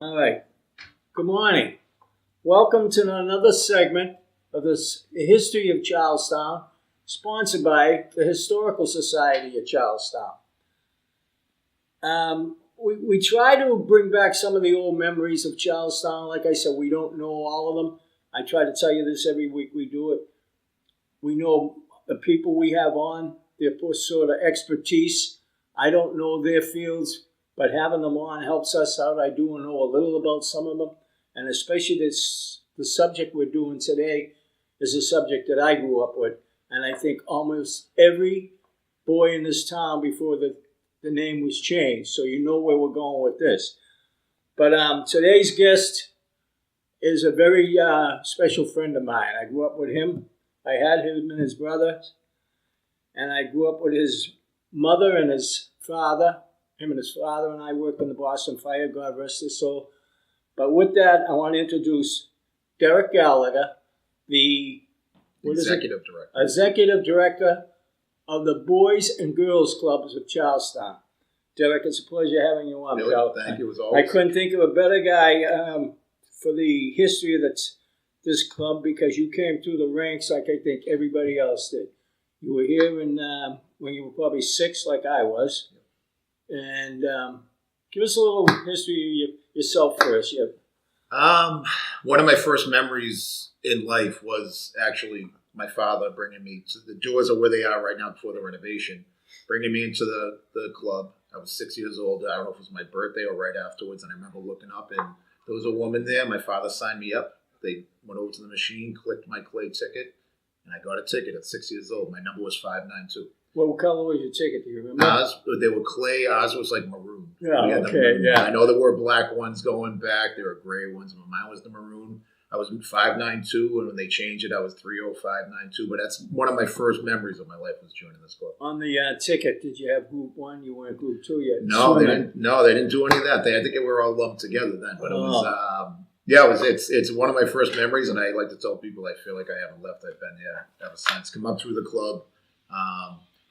All right. Good morning. Welcome to another segment of this History of Charlestown, sponsored by the Historical Society of Charlestown. We try to bring back some of the old memories of Charlestown. Like I said, we don't know all of them. I try to tell you this every week we do it. We know the people we have on, their sort of expertise. I don't know their fields, but having them on helps us out. I do know a little about some of them, and especially the subject we're doing today is a subject that I grew up with, and I think almost every boy in this town before the name was changed, so you know where we're going with this. But today's guest is a very special friend of mine. I grew up with him. I had him and his brother, and I grew up with his mother and his father. Him and his father and I worked in the Boston Fire, God rest his soul. But with that, I want to introduce Derek Gallagher, the Executive Director of the Boys and Girls Clubs of Charlestown. Derek, it's a pleasure having you on, Bill. Thank you, as always. I couldn't think of a better guy for the history of this club, because you came through the ranks like I think everybody else did. You were here when you were probably 6, like I was. And give us a little history of yourself first. One of my first memories in life was actually my father bringing me to the doors of where they are right now before the renovation, bringing me into the club. I was 6 years old. I don't know if it was my birthday or right afterwards. And I remember looking up, and there was a woman there. My father signed me up. They went over to the machine, clicked my clay ticket, and I got a ticket at 6 years old. My number was 592. What color was your ticket? Do you remember? They were clay. Ours was like maroon. Yeah, okay, yeah. I know there were black ones going back. There were gray ones, but mine was the maroon. I was 592, and when they changed it, I was 30592. But that's one of my first memories of my life, was joining this club. On the ticket, did you have Group 1? You weren't Group 2 yet? No, they didn't. No, they didn't do any of that. I think we were all lumped together then. But it was, it's one of my first memories, and I like to tell people I feel like I haven't left. I've been here ever since. Come up through the club.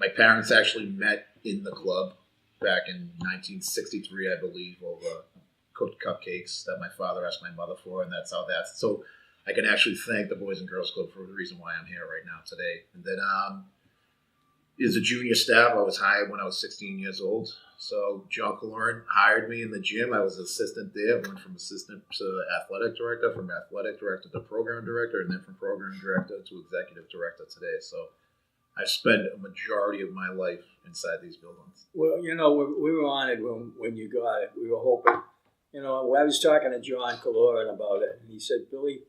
My parents actually met in the club back in 1963, I believe, over cooked cupcakes that my father asked my mother for, and that's how that's. So I can actually thank the Boys and Girls Club for the reason why I'm here right now today. And then as a junior staff, I was hired when I was 16 years old. So John Caloran hired me in the gym. I was an assistant there. I went from assistant to athletic director, from athletic director to program director, and then from program director to executive director today. So I spent a majority of my life inside these buildings. Well, we were honored when you got it. We were hoping. I was talking to John Caloran about it, and he said, Billy,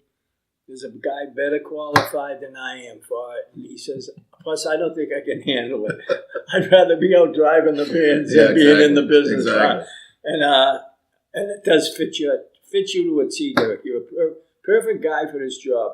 there's a guy better qualified than I am for it. And he says, plus, I don't think I can handle it. I'd rather be out driving the vans than being in the business. Exactly. And it does fit you to a T, Derek. You're a perfect guy for this job.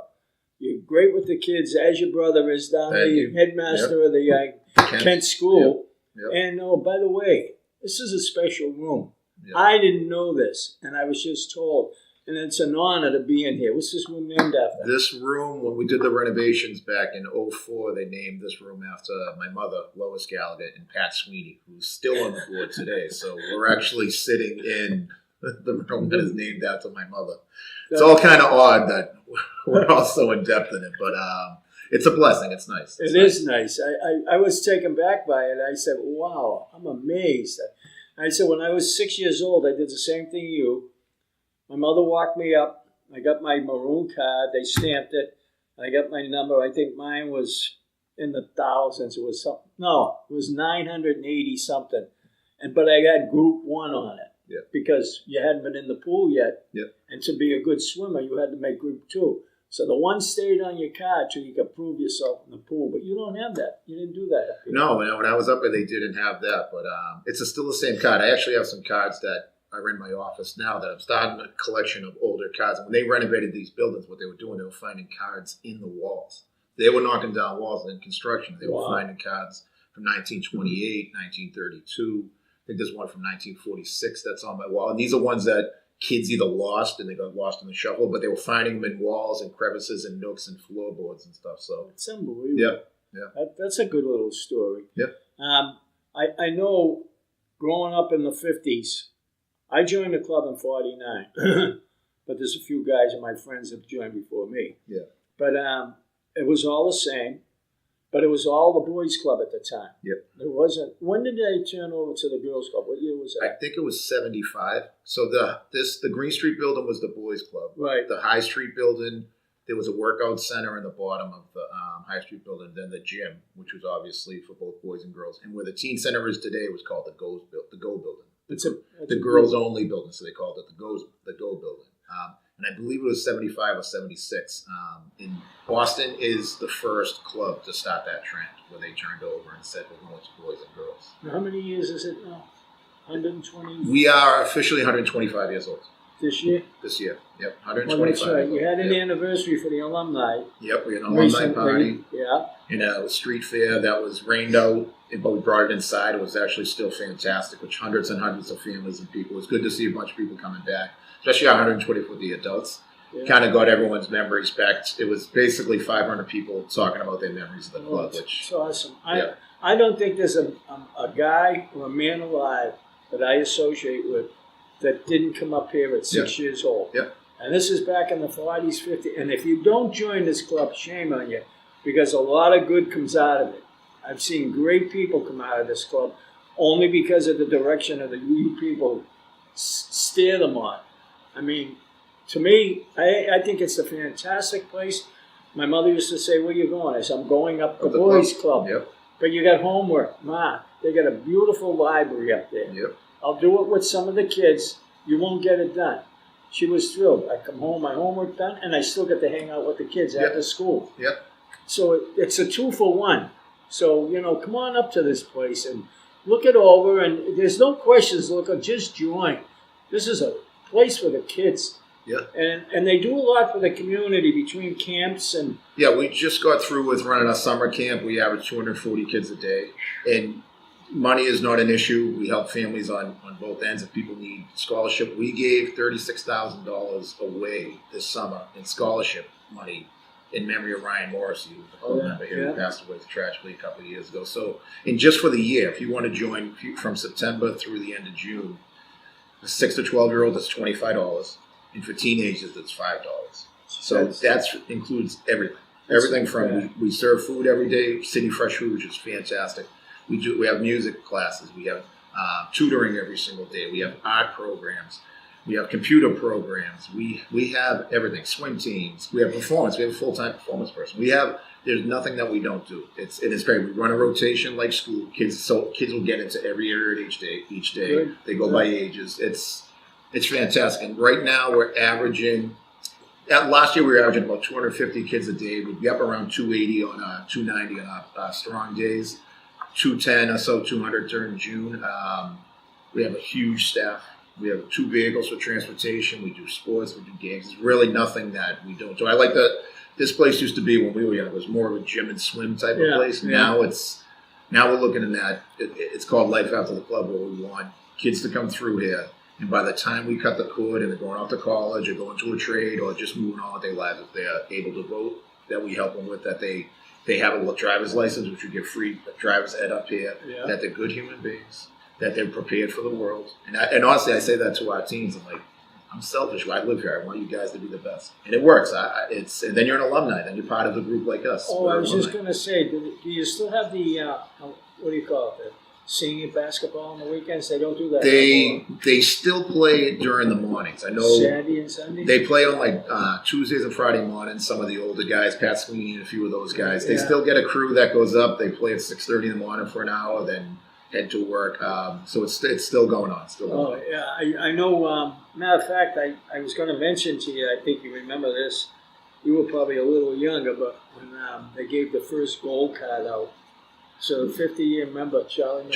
You're great with the kids, as your brother is down the headmaster of the Kent School. Yep. And, by the way, this is a special room. Yep. I didn't know this, and I was just told. And it's an honor to be in here. What's this room named after? This room, when we did the renovations back in 2004, they named this room after my mother, Lois Gallagher, and Pat Sweeney, who's still on the board today. So we're actually sitting in the room that is named after my mother. It's all kind of odd that we're all so in depth in it, but it's a blessing. It's nice. It is nice. I was taken back by it. I said, wow, I'm amazed. I said, when I was 6 years old, I did the same thing you. My mother walked me up. I got my maroon card. They stamped it. I got my number. I think mine was in the thousands. It was something. No, it was 980 something. But I got Group 1 on it. Yeah. Because you hadn't been in the pool yet. Yeah. And to be a good swimmer, you had to make Group 2. So the 1 stayed on your card till you could prove yourself in the pool. But you don't have that. You didn't do that up here. No, when I was up there, they didn't have that. But it's still the same card. I actually have some cards that are in my office now that I'm starting a collection of older cards. And when they renovated these buildings, what they were doing, they were finding cards in the walls. They were knocking down walls in construction. They were finding cards from 1928, 1932. I think there's one from 1946 that's on my wall. And these are ones that kids either lost and they got lost in the shuffle, but they were finding them in walls and crevices and nooks and floorboards and stuff. So it's unbelievable. Yeah. That's a good little story. Yeah. I know growing up in the 50s, I joined the club in '49, but there's a few guys and my friends have joined before me. Yeah. But it was all the same. But it was all the boys' club at the time. Yep. It wasn't. When did they turn over to the girls' club? What year was that? I think it was 75. So the Green Street building was the boys' club. Right. The High Street building, there was a workout center in the bottom of the High Street building. Then the gym, which was obviously for both boys and girls. And where the teen center is today was called the Go building. It's the girls only building, so they called it the Go building. And I believe it was 75 or 76. In Boston is the first club to start that trend, where they turned over and said we're going to boys and girls. Now, how many years is it now? 120? We are officially 125 years old. This year? This year, yep, 125. Well, that's right. You had an anniversary for the alumni. Yep, we had an alumni party. Yeah. And a street fair that was rained out, but we brought it inside. It was actually still fantastic, with hundreds and hundreds of families and people. It was good to see a bunch of people coming back, especially our 120 for the adults. Yeah. Kind of got everyone's memories back. It was basically 500 people talking about their memories of the club. It's awesome. I don't think there's a guy or a man alive that I associate with that didn't come up here at 6 years old. Yep. And this is back in the 40s, 50s. And if you don't join this club, shame on you, because a lot of good comes out of it. I've seen great people come out of this club only because of the direction of the you people steer them on. I mean, to me, I think it's a fantastic place. My mother used to say, where you going? I said, I'm going up the boys' club. Yep. But you got homework. Ma, they got a beautiful library up there. Yep. I'll do it with some of the kids. You won't get it done. She was thrilled. I come home, my homework done, and I still get to hang out with the kids after school. Yep. So it's a 2-for-1. So, come on up to this place and look it over. And there's no questions. Look, just join. This is a place for the kids. Yeah. And they do a lot for the community between camps and... Yeah, we just got through with running a summer camp. We average 240 kids a day. And money is not an issue. We help families on both ends if people need scholarship. We gave $36,000 away this summer in scholarship money in memory of Ryan Morrissey, who was a club member here who passed away tragically a couple of years ago. So, and just for the year, if you want to join from September through the end of June, a 6 to 12-year-old, that's $25. And for teenagers, that's $5. So that includes everything. Everything from we serve food every day, City Fresh Food, which is fantastic. We have music classes. We have tutoring every single day. We have art programs. We have computer programs. We have everything. Swim teams. We have performance. We have a full-time performance person. There's nothing that we don't do. It's great. We run a rotation like school. Kids will get into every area each day. Good. They go by ages. It's fantastic. And right now we're averaging. Last year we were averaging about 250 kids a day. We'd be up around 280 on 290 on our strong days. 210 or so, 200 during June. We have a huge staff. We have 2 vehicles for transportation. We do sports. We do games. There's really nothing that we don't do. I like that. This place used to be, when we were young, it was more of a gym and swim type of place. Yeah. Now we're looking at that. It's called Life After the Club, where we want kids to come through here. And by the time we cut the cord and they're going off to college or going to a trade or just moving on with their lives, if they're able to vote, that we help them with, that they have a driver's license, which we get free driver's ed up here, that they're good human beings, that they're prepared for the world. And honestly, I say that to our teens. I'm like, I'm selfish. I live here. I want you guys to be the best. And it works. And then you're an alumni. Then you're part of a group like us. Oh, I was just going to say, do you still have the, what do you call it, the senior basketball on the weekends? They don't do that anymore. They still play during the mornings. I know Saturday and Sunday? They play on like Tuesdays and Friday mornings. Some of the older guys, Pat Sweeney and a few of those guys, they still get a crew that goes up. They play at 6:30 in the morning for an hour, then head to work. So it's still going on. I know. Matter of fact, I was going to mention to you, I think you remember this. You were probably a little younger, but when they gave the first gold card out. So 50-year member, Charlie.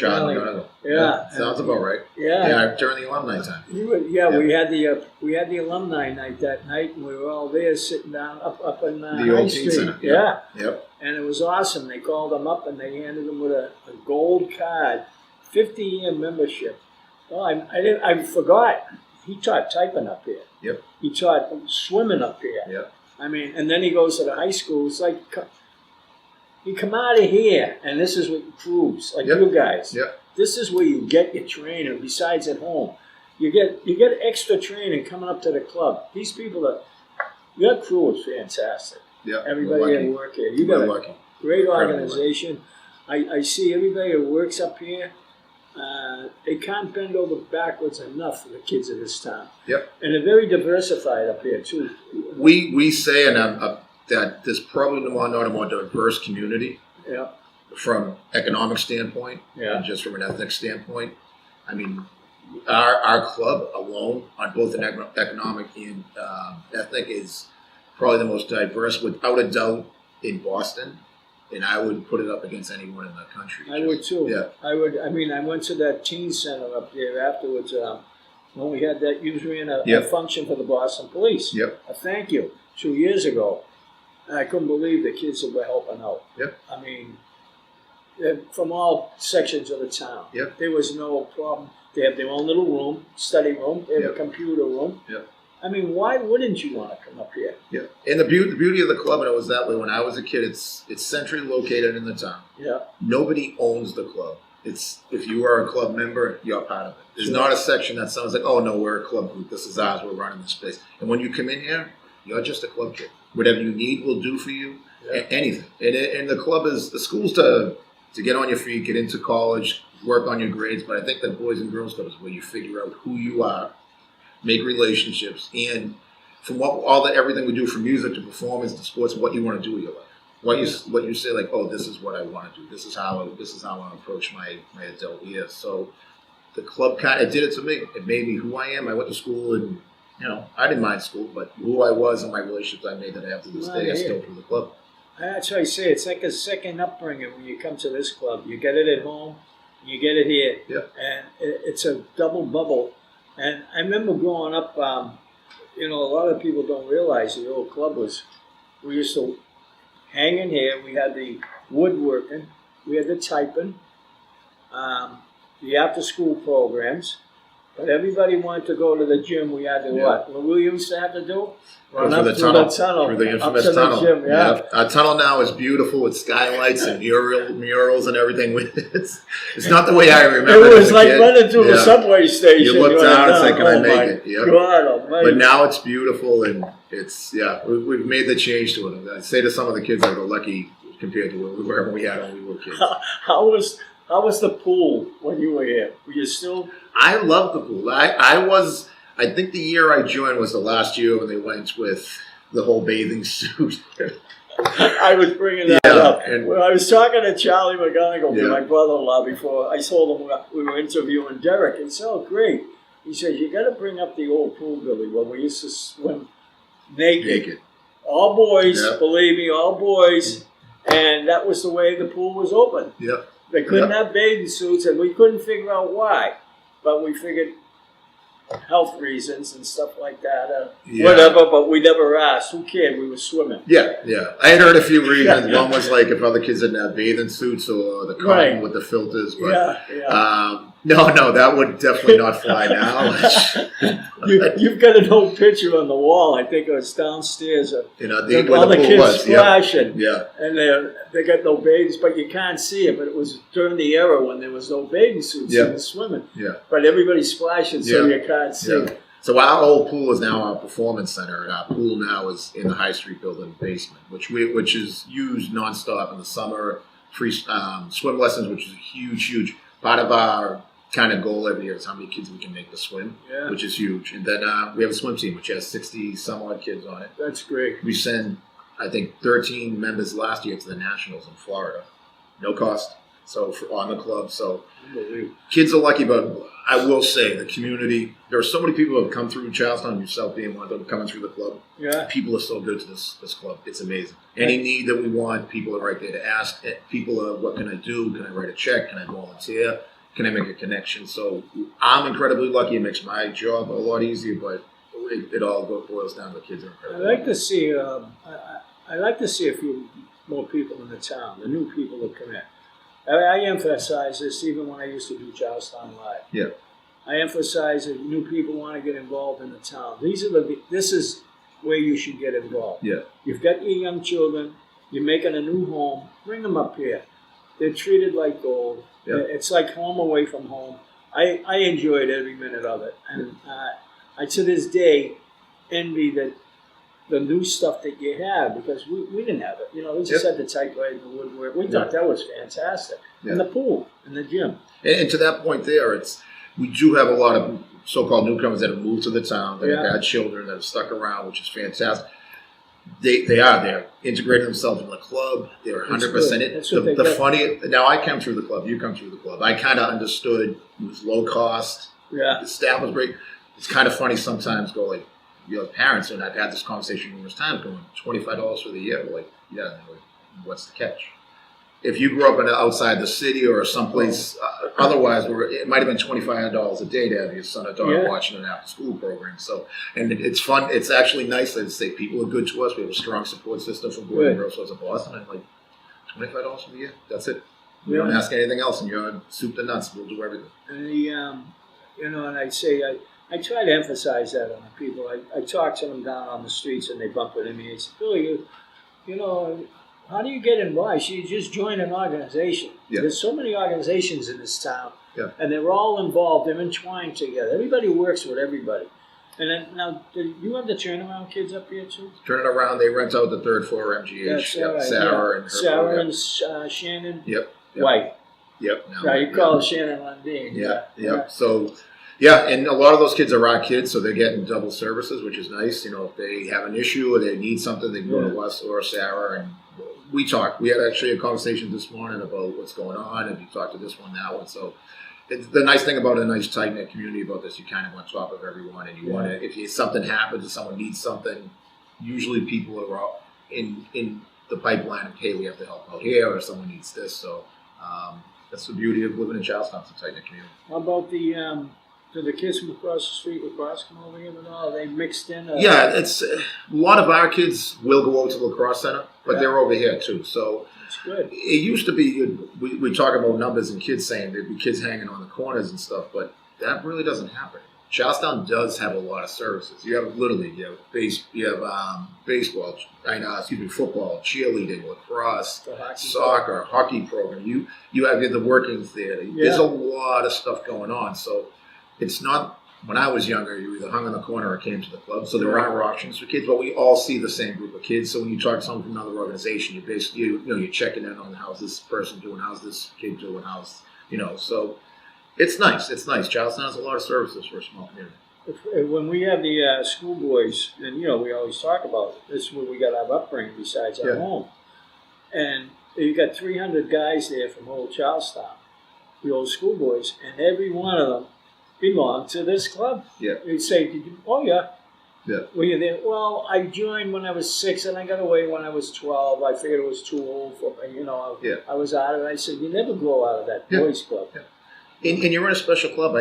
Yeah. Sounds about right. Yeah, during the alumni time. We had the alumni night that night, and we were all there sitting down up in the High old Street. Center. Yep. And it was awesome. They called them up and they handed them with a gold card, 50-year membership. Oh, I forgot. He taught typing up here. Yep. He taught swimming up here. Yep. I mean, and then he goes to the high school. It's like, you come out of here, and this is what proves, like you guys. Yep. This is where you get your training, besides at home. You get extra training coming up to the club. These people your crew is fantastic. Yeah, everybody at work here. You got a great organization. I see everybody who works up here. They can't bend over backwards enough for the kids of this town. Yep. And they're very diversified up here too. We say, and that there's probably not a more diverse community. Yeah. From economic standpoint, yeah, and just from an ethnic standpoint. I mean, our club alone, on both an economic and ethnic, is probably the most diverse, without a doubt, in Boston. And I would put it up against anyone in the country. I would too. Yeah. I would. I mean, I went to that teen center up there afterwards when we had that. You ran a function for the Boston Police. Yep. A thank you 2 years ago. And I couldn't believe the kids that were helping out. Yep. I mean, from all sections of the town. Yep. There was no problem. They have their own little room, study room. They have a computer room. Yep. I mean, why wouldn't you want to come up here? Yeah, and the beauty of the club, and it was that way when I was a kid. It's centrally located in the town. Yeah. Nobody owns the club. It's if you are a club member, you're part of it. There's not a section that sounds like, oh no, we're a club group. This is ours. We're running this place. And when you come in here, you're just a club kid. Whatever you need, we'll do for you. Yeah. Anything. And the club is the school's to get on your feet, get into college, work on your grades. But I think that Boys and Girls Club is where you figure out who you are, make relationships, and from everything we do, from music to performance to sports, what you want to do with your life. What you say, like, oh, this is what I want to do. This is how I want to approach my adult years. So the club kind of did it to me. It made me who I am. I went to school, and I didn't mind school, but who I was and my relationships I made that I have to this day, I still through the club. That's what I say. It's like a second upbringing when you come to this club. You get it at home, you get it here, and it's a double bubble. And I remember growing up, a lot of people don't realize the old club we used to hang in here. We had the woodworking, we had the typing, the after-school programs. But everybody wanted to go to the gym. We had to what we used to have to do? Run up through the tunnel. Through the infamous tunnel. The gym, Our tunnel now is beautiful with skylights and murals and everything. It's not the way I remember it. It was like running through the subway station. You look down, it's like, can I make it? Yep. God Almighty. But now it's beautiful, and it's, we've made the change to it. I say to some of the kids, I go, lucky compared to where we had when we were kids. How was the pool when you were here? Were you still... I love the pool. I think the year I joined was the last year when they went with the whole bathing suit. I was bringing that up. When I was talking to Charlie McGonigal, my brother-in-law, before, I told him we were interviewing Derek, and he said, oh, great. He said, you got to bring up the old pool, Billy, where we used to swim naked. All boys, believe me, all boys. And that was the way the pool was open. Yep. They couldn't have bathing suits, and we couldn't figure out why. But we figured health reasons and stuff like that, whatever, but we never asked. Who cared? We were swimming. Yeah. I had heard a few reasons. One was like if other kids didn't have bathing suits or the cotton with the filters. But, no, that would definitely not fly now. You've got an old picture on the wall. I think it was downstairs. All the kids splashing. Yeah. And they got no bathing, but you can't see it. But it was during the era when there was no bathing suits in the swimming. Yeah. But everybody's splashing, so you can't see. Yeah. So our old pool is now our performance center, and our pool now is in the High Street building basement, which is used nonstop in the summer. Free swim lessons, which is a huge part of our kind of goal every year is how many kids we can make to swim, which is huge. And then we have a swim team, which has 60 some odd kids on it. That's great. We send, I think, 13 members last year to the Nationals in Florida. No cost. So on the club. So kids are lucky, but I will say the community, there are so many people who have come through Charlestown, yourself being one of them, coming through the club. Yeah. People are so good to this club. It's amazing. Any need that we want, people are right there to ask. People are, what can I do? Can I write a check? Can I volunteer? Can I make a connection? So I'm incredibly lucky. It makes my job a lot easier, but it all boils down to the kids are incredible. I like to see a few more people in the town, the new people that come in. I emphasize this even when I used to do Charlestown Live. Yeah. I emphasize that new people want to get involved in the town. This is where you should get involved. Yeah. You've got your young children. You're making a new home. Bring them up here. They're treated like gold. Yeah. It's like home away from home. I enjoyed every minute of it, and I to this day envy the new stuff that you have, because we didn't have it. You know, we just had the typewriter and the woodwork. We thought that was fantastic, and the pool and the gym. And to that point there, we do have a lot of so-called newcomers that have moved to the town, that have had children, that have stuck around, which is fantastic. They're integrating themselves in the club. They're 100% it. The funny, now I come through the club, you come through the club. I kind of understood it was low cost. Yeah. The staff was great. It's kind of funny sometimes go like, parents, and I've had this conversation numerous times, going $25 for the year. We're like, yeah, what's the catch? If you grew up outside the city or someplace, otherwise, it might have been $25 a day to have your son or daughter watching an after-school program. So, and it's fun. It's actually nice to say people are good to us. We have a strong support system for Boys and Girls Clubs of Boston. I'm like, $25 for the year. That's it. We don't ask anything else, and you're soup to nuts. We'll do everything. And and I say I try to emphasize that on the people. I talk to them down on the streets, and they bump into me. It's Billy, how do you get involved? You just join an organization. Yeah. There's so many organizations in this town, and they're all involved. They're entwined together. Everybody works with everybody. And then now, do you have the turnaround kids up here too? Turning around, they rent out the third floor MGH. Right. Sarah and Shannon. Yep. White. Yep. Now you call it Shannon Lundeen. Yeah. So. Yeah, and a lot of those kids are our kids, so they're getting double services, which is nice. If they have an issue or they need something, they can go to us or Sarah, and we talk. We had actually a conversation this morning about what's going on, and you talk to this one, that one. So the nice thing about a nice tight-knit community about this, you kind of on top of everyone, and you want to, if something happens or someone needs something, usually people are in the pipeline of, hey, we have to help out here, or someone needs this. So that's the beauty of living in Charlestown. It's a tight-knit community. How about do the kids from across the street lacrosse come over here at all? Are they mixed in? Yeah, it's a lot of our kids will go over to the lacrosse center, but they're over here too. So that's good. It used to be we talk about numbers and kids saying there'd be kids hanging on the corners and stuff, but that really doesn't happen. Charlestown does have a lot of services. You have Little League, you have baseball, football, cheerleading, lacrosse, soccer, hockey program. You have the working theater. Yeah. There's a lot of stuff going on. So it's not, when I was younger, you either hung on the corner or came to the club. So there are options for kids, but we all see the same group of kids. So when you talk to someone from another organization, you basically, you're checking in on how's this person doing, how's this kid doing, so it's nice. It's nice. Charlestown has a lot of services for a small community. When we have the schoolboys, and we always talk about this is where we got our upbringing besides our home. And you got 300 guys there from old Charlestown, the old schoolboys, and every one of them belong to this club. Yeah. You'd say, "Did you? Oh yeah." Yeah. Were you there? Well, I joined when I was 6, and I got away when I was 12. I figured it was too old for me. I was out of it. I said, "You never grow out of that boys' club." Yeah. And you're in a special club.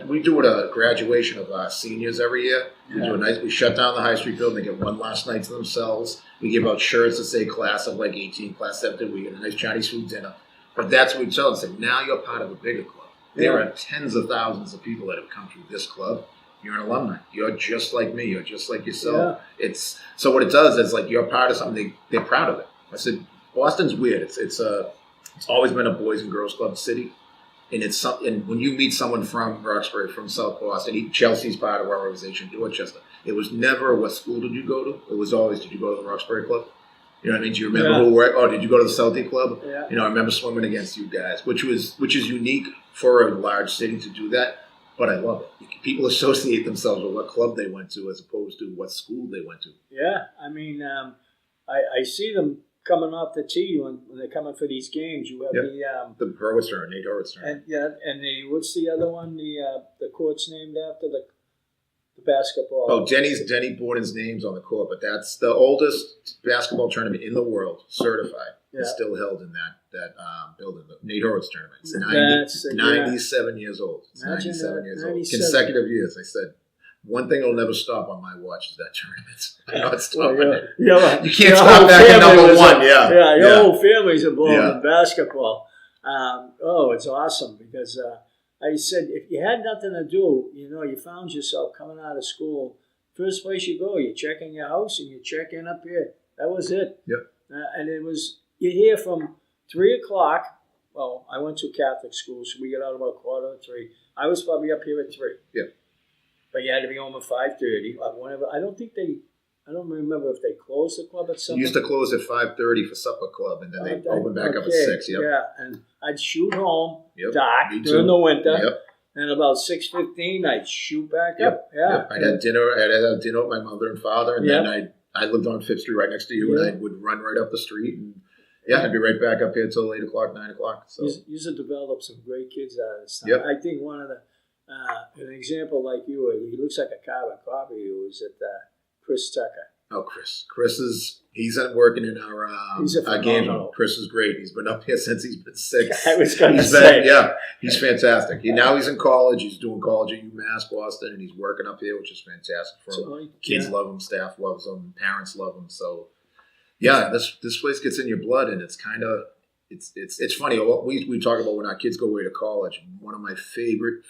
We do a graduation of our seniors every year. We shut down the High Street building. They get one last night to themselves. We give out shirts that say class of 18, class 17. We get a nice Chinese food dinner. But that's what we tell them. Say, now you're part of a bigger club. There are tens of thousands of people that have come through this club. You're an alumni. You're just like me. You're just like yourself. Yeah. So what it does is you're part of something. They're proud of it. I said, Boston's weird. It's always been a boys and girls club city, and and when you meet someone from Roxbury, from South Boston, Chelsea's part of our organization, Dorchester. It was never what school did you go to. It was always, did you go to the Roxbury club? You know what I mean? Do you remember who worked? Oh, did you go to the Celtic club? Yeah. I remember swimming against you guys, which is unique for a large city to do that. But I love it. People associate themselves with what club they went to as opposed to what school they went to. Yeah, I mean, I see them coming off the tee when they're coming for these games. You have the Hurwitz turn, Nate Hurwitz turn. And what's the other one? The court's named after the basketball. Oh, Denny Borden's name's on the court, but that's the oldest basketball tournament in the world, certified. Yeah. It's still held in that building, the Nate Hurwitz tournament. It's 97 years old. It's 97 years old. Consecutive years. I said, one thing will never stop on my watch is that tournament. I'm not stopping it. You can't stop back at number one. Your whole family's involved in basketball. It's awesome because I said, if you had nothing to do, you found yourself coming out of school, first place you go, you check in your house and you check in up here. That was it. Yep. And it was, you're here from 3 o'clock well, I went to Catholic school, so we got out about 2:45. I was probably up here at 3. Yeah. But you had to be home at 5:30. Whenever I don't remember if they closed the club at supper. We used to close at 5:30 for supper club, and then they open back up at 6. Yep. Yeah, and I'd shoot home Yep. dark Me during too. the winter. Yep. And about 6:15, I'd shoot back Yep. up. Yeah. Yep. I'd had dinner. I'd had dinner with my mother and father, and then I lived on 5th Street right next to you, and I would run right up the street, and I'd be right back up here till 8 o'clock, 9 o'clock. So You should develop some great kids out of this time. Yep. I think one of the an example like you, he looks like a carbon copy. Was at Chris Tucker. Oh, Chris he's working in our He's a our game. phenomenal. Chris is great. He's been up here since he's been 6. I was going to say. He's fantastic. Now he's in college. He's doing college at UMass Boston, and he's working up here, which is fantastic for him. Kids love him, staff loves him, parents love him. So, this place gets in your blood, and it's kind of it's funny. We talk about when our kids go away to college. One of my favorite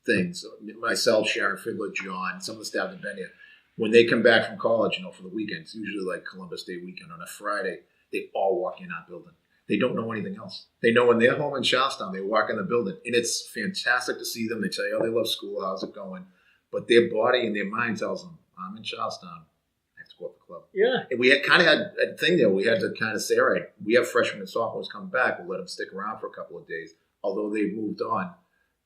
things, myself, Sharon Fiddler, John, some of the staff that have been here. When they come back from college, for the weekends, usually like Columbus Day weekend on a Friday, they all walk in our building. They don't know anything else. They know when they're home in Charlestown, they walk in the building. And it's fantastic to see them. They tell you, they love school. How's it going? But their body and their mind tells them, I'm in Charlestown. I have to go up the club. Yeah. And we had a thing there. We had to kind of say, all right, we have freshmen and sophomores coming back. We'll let them stick around for a couple of days, although they've moved on.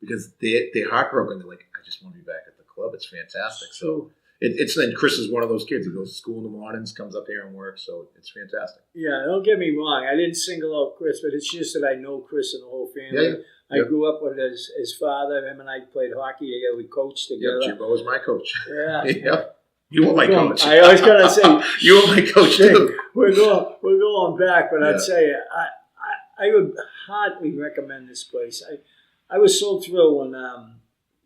Because they're heartbroken. They're like, I just want to be back at the club. It's fantastic. So and Chris is one of those kids. He goes to school in the mornings, comes up here and works. So it's fantastic. Yeah, don't get me wrong. I didn't single out Chris, but it's just that I know Chris and the whole family. I grew up with his father. Him and I played hockey together. We coached together. Jimbo was my coach. Yeah. Yep. You were my coach. I was going to say. You were my coach too. We're going back, but I'd say I would hardly recommend this place. I was so thrilled when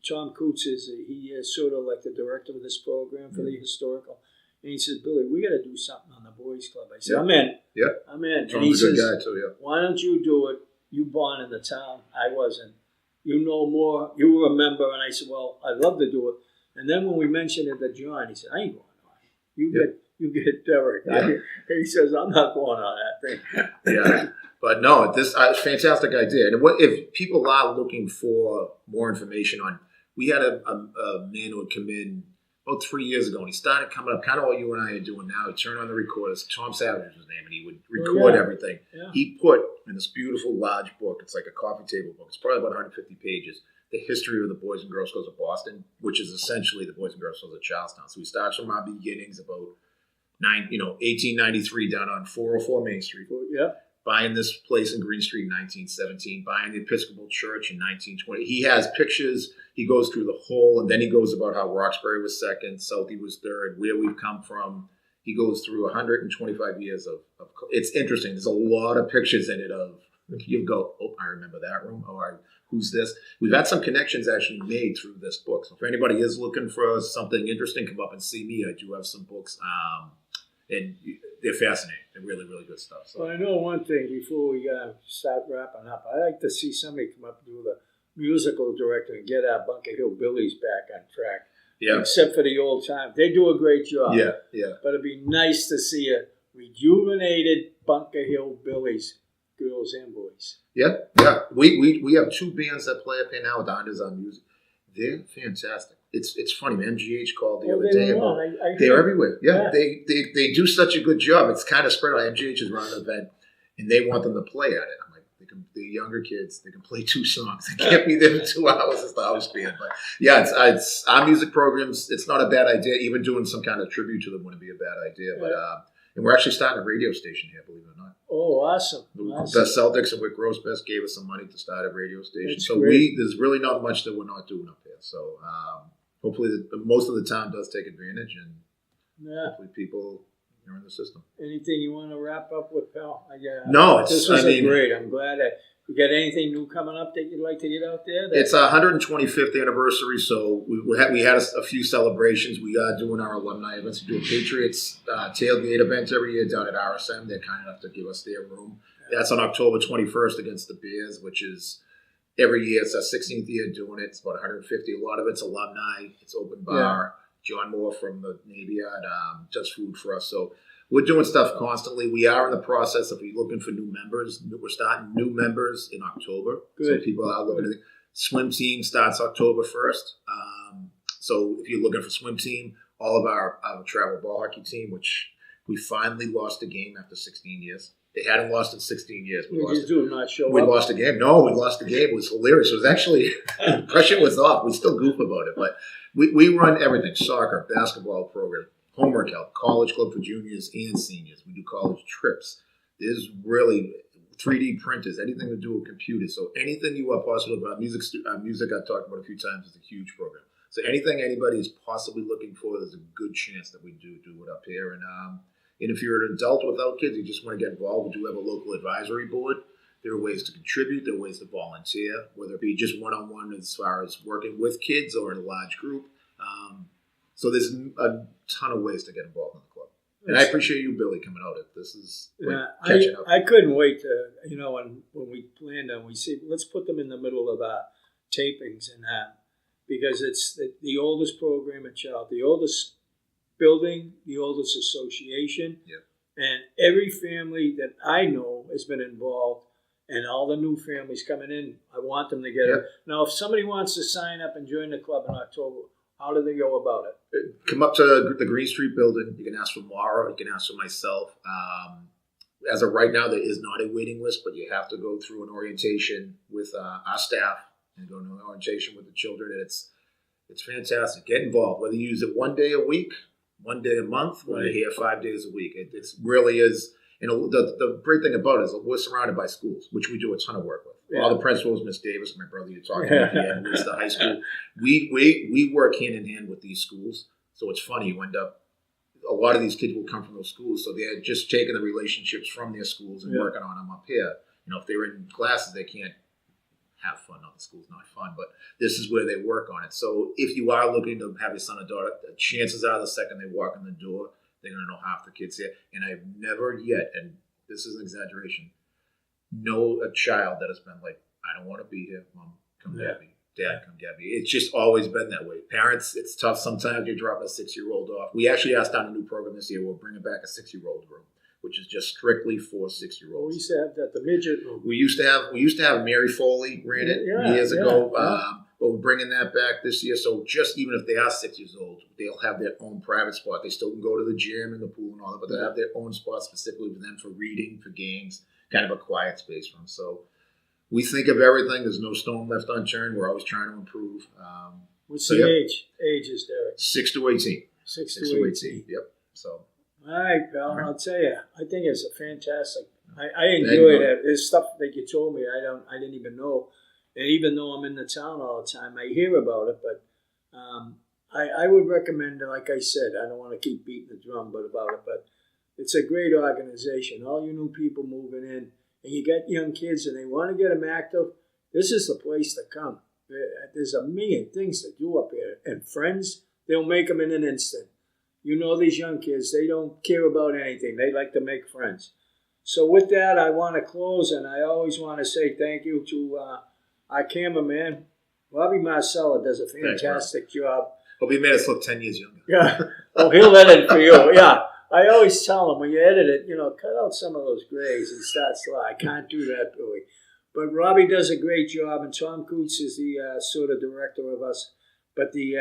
Tom Coots he is sort of like the director of this program for the historical, and he says, Billy, we got to do something on the boys club. I said, I'm in. Yeah, I'm in. Tom's and he a good says, guy too. Yeah. Why don't you do it? You born in the town. I wasn't. You know more. You were a member, and I said, well, I'd love to do it. And then when we mentioned it to John, he said, I ain't going on. You get Derek. Yeah. He says, I'm not going on that thing. Yeah. But no, this fantastic idea. And if people are looking for more information on, we had a man who had come in about 3 years ago, and he started coming up, kind of what you and I are doing now. He turned on the recorders. Tom Savage was his name, and he would record everything. Yeah. He put in this beautiful large book. It's like a coffee table book. It's probably about 150 pages. The history of the Boys and Girls Schools of Boston, which is essentially the Boys and Girls Schools of Charlestown. So he starts from our beginnings about 1893 down on 404 Main Street. Yeah. Buying this place in Green Street in 1917, buying the Episcopal Church in 1920. He has pictures. He goes through the whole, and then he goes about how Roxbury was second, Southie was third, where we've come from. He goes through 125 years of it's interesting. There's a lot of pictures in it of, you'll go, oh, I remember that room. Oh, who's this? We've had some connections actually made through this book. So if anybody is looking for something interesting, come up and see me. I do have some books. And they're fascinating. They're really, really good stuff. So. Well, I know one thing before we start wrapping up. I like to see somebody come up and do the musical director and get our Bunker Hill Billies back on track. Yeah. Except for the old time. They do a great job. Yeah. But it'd be nice to see a rejuvenated Bunker Hill Billies, girls and boys. Yeah. We have 2 bands that play up here now with Anders on Music. They're fantastic. It's funny, man. MGH called the other day about they're everywhere. Yeah. They do such a good job. It's kind of spread out. MGH is running an event, and they want them to play at it. I'm like, the younger kids, they can play 2 songs. They can't be there for 2 hours as the house band. But yeah, it's our music programs. It's not a bad idea. Even doing some kind of tribute to them wouldn't be a bad idea. But and we're actually starting a radio station here, believe it or not. Oh, awesome. Best Celtics and Wick Grossbest gave us some money to start a radio station. That's great. There's really not much that we're not doing up there. So hopefully most of the town does take advantage, and hopefully people are in the system. Anything you want to wrap up with, pal? No, this was great. I'm glad that you got anything new coming up that you'd like to get out there? It's our 125th anniversary, so we had a few celebrations. We are doing our alumni events. We do a Patriots tailgate event every year down at RSM. They're kind enough to give us their room. That's on October 21st against the Bears, which is every year. It's our 16th year doing it. It's about 150. A lot of it's alumni. It's open bar. Yeah. John Moore from the Navy Yard does food for us. So we're doing stuff constantly. We are in the process of looking for new members. We're starting new members in October. Good. So people are looking at it. Swim team starts October 1st. So if you're looking for swim team, all of our travel ball hockey team, which we finally lost a game after 16 years. They hadn't lost in 16 years. We lost a game. No, we lost a game. It was hilarious. It was actually, the pressure was off. We still goof about it. But we run everything, soccer, basketball program, homework help, college club for juniors and seniors. We do college trips. There's really 3D printers, anything to do with computers. So anything you are possible about music I've talked about a few times is a huge program. So anything anybody is possibly looking for, there's a good chance that we do it up here. And if you're an adult without kids, you just want to get involved, we do have a local advisory board. There are ways to contribute. There are ways to volunteer, whether it be just one-on-one as far as working with kids or in a large group. So there's a ton of ways to get involved in the club. And I appreciate you, Billy, coming out. This is catching up. I couldn't wait to, when we planned on, we said, let's put them in the middle of tapings and that. Because it's the oldest program in Charlotte, the oldest building, the oldest association. Yeah. And every family that I know has been involved, and all the new families coming in, I want them to get it. Now, if somebody wants to sign up and join the club in October, how do they go about it? Come up to the Green Street building. You can ask for Mara. You can ask for myself. As of right now, there is not a waiting list, but you have to go through an orientation with our staff and go to an orientation with the children. And it's fantastic. Get involved. Whether you use it 1 day a week, 1 day a month, or you're here 5 days a week. It really is. The great thing about it is we're surrounded by schools, which we do a ton of work with. Yeah. All the principals, Miss Davis, my brother, you're talking about the end, the high school. We work hand in hand with these schools. So it's funny, you end up, a lot of these kids will come from those schools, so they're just taking the relationships from their schools and working on them up here. If they're in classes, they can't have fun. No, the school's not fun, but this is where they work on it. So if you are looking to have a son or daughter, the chances are the second they walk in the door, they're going to know half the kids here. And I've never yet, and this is an exaggeration, know a child that has been like, I don't want to be here. Mom, come get me. Dad, come get me. It's just always been that way. Parents, it's tough. Sometimes you drop a 6-year-old off. We actually asked on a new program this year. We're bringing back a 6-year-old room, which is just strictly for 6-year-olds. We used to have that, the midget room. We used to have Mary Foley ran it years ago. But we're bringing that back this year. So just even if they are 6 years old, they'll have their own private spot. They still can go to the gym and the pool and all that, but they'll have their own spot specifically for them for reading, for games, kind of a quiet space for them. So we think of everything. There's no stone left unturned. We're always trying to improve. What's the age? Age is Derek? 6 to 18. 6 to 18. Yep. So. All right, pal. All right. I'll tell you. I think it's a fantastic. I enjoyed it. There's stuff that you told me I didn't even know. And even though I'm in the town all the time, I hear about it. But I would recommend, like I said, I don't want to keep beating the drum about it, but it's a great organization. All you new people moving in, and you got young kids and they want to get them active, this is the place to come. There's a million things to do up here. And friends, they'll make them in an instant. These young kids, they don't care about anything. They like to make friends. So with that, I want to close, and I always want to say thank you to our cameraman. Robbie Marcella does a fantastic job. Hope he made us look 10 years younger. Yeah. Oh, he'll edit for you. Yeah. I always tell him, when you edit it, cut out some of those grays and start slow. I can't do that, Billy. But Robbie does a great job, and Tom Coots is the sort of director of us. But the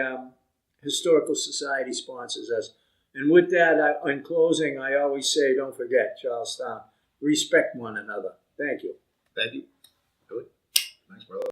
Historical Society sponsors us. And with that, in closing, I always say, don't forget, Charlestown, respect one another. Thank you. Thank you. Good. Thanks, brother.